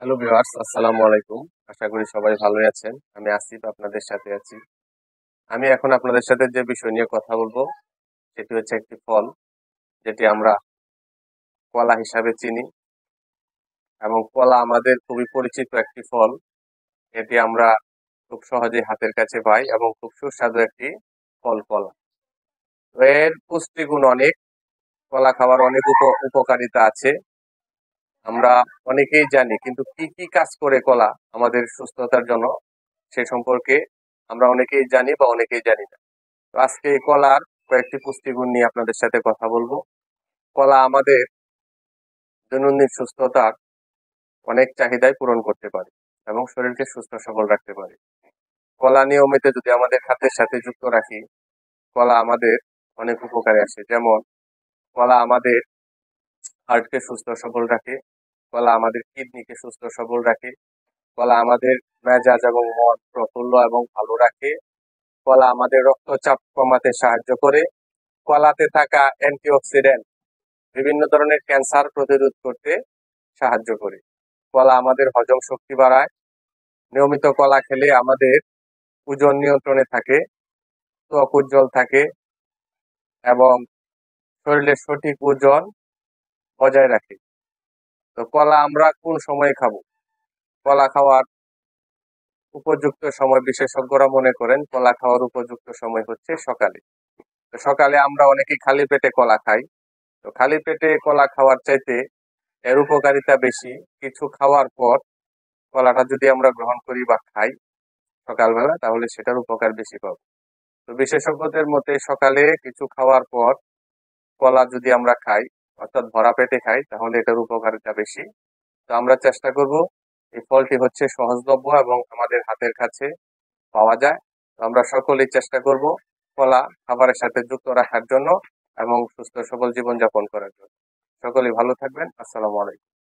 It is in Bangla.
হ্যালো ভিউয়ার্স, আসসালামু আলাইকুম। আশা করি সবাই ভালোই আছেন। আমি আসিফ আপনাদের সাথে আছি। আমি এখন আপনাদের সাথে যে বিষয় নিয়ে কথা বলবো সেটি হচ্ছে একটি ফল, যেটি আমরা কলা হিসাবে চিনি, এবং কলা আমাদের খুবই পরিচিত একটি ফল। এটি আমরা খুব সহজেই হাতের কাছে পাই এবং খুব সুস্বাদু একটি ফল কলা। তো এর পুষ্টিগুণ অনেক। কলা খাওয়ার অনেক উপকারিতা আছে। আমরা অনেকেই জানি, কিন্তু কি কি কাজ করে কলা আমাদের সুস্থতার জন্য সে সম্পর্কে আমরা অনেকেই জানি বা অনেকেই জানি না। তো আজকে এই কলার কয়েকটি পুষ্টিগুণ নিয়ে আপনাদের সাথে কথা বলবো। কলা আমাদের দৈনন্দিন সুস্থতার অনেক চাহিদাই পূরণ করতে পারে এবং শরীরকে সুস্থ সবল রাখতে পারে। কলা নিয়মিত যদি আমাদের খাদ্যের সাথে যুক্ত রাখি, কলা আমাদের অনেক উপকারে আসে। যেমন কলা আমাদের হার্টকে সুস্থ সবল রাখে, কলা আমাদের কিডনিকে সুস্থ সবল রাখে, কলা আমাদের মেজাজ এবং মন প্রফুল্ল এবং ভালো রাখে, কলা আমাদের রক্তচাপ কমাতে সাহায্য করে, কলাতে থাকা অ্যান্টিঅক্সিডেন্ট বিভিন্ন ধরনের ক্যান্সার প্রতিরোধ করতে সাহায্য করে। কলা আমাদের হজম শক্তি বাড়ায়। নিয়মিত কলা খেলে আমাদের ওজন নিয়ন্ত্রণে থাকে, ত্বক উজ্জ্বল থাকে এবং শরীরের সঠিক ওজন বজায় রাখে। তো কলা আমরা কোন সময় খাবো? কলা খাওয়ার উপযুক্ত সময় বিশেষজ্ঞরা মনে করেন কলা খাওয়ার উপযুক্ত সময় হচ্ছে সকালে। তো সকালে আমরা অনেকেই খালি পেটে কলা খাই। তো খালি পেটে কলা খাওয়ার চাইতে এর উপকারিতা বেশি কিছু খাওয়ার পর কলাটা যদি আমরা গ্রহণ করি বা খাই সকালবেলা, তাহলে সেটার উপকার বেশি পাবো। তো বিশেষজ্ঞদের মতে সকালে কিছু খাওয়ার পর কলা যদি আমরা খাই, অর্থাৎ ভরা পেটে খাই, তাহলে এটার উপকারিতা বেশি। তো আমরা চেষ্টা করব, এই ফলটি হচ্ছে সহজলভ্য এবং আমাদের হাতের কাছে পাওয়া যায়। তো আমরা সকলেই চেষ্টা করব কলা খাবারের সাথে যুক্ত রাখার জন্য এবং সুস্থ সবল জীবনযাপন করার জন্য। সকলেই ভালো থাকবেন। আসসালামু আলাইকুম।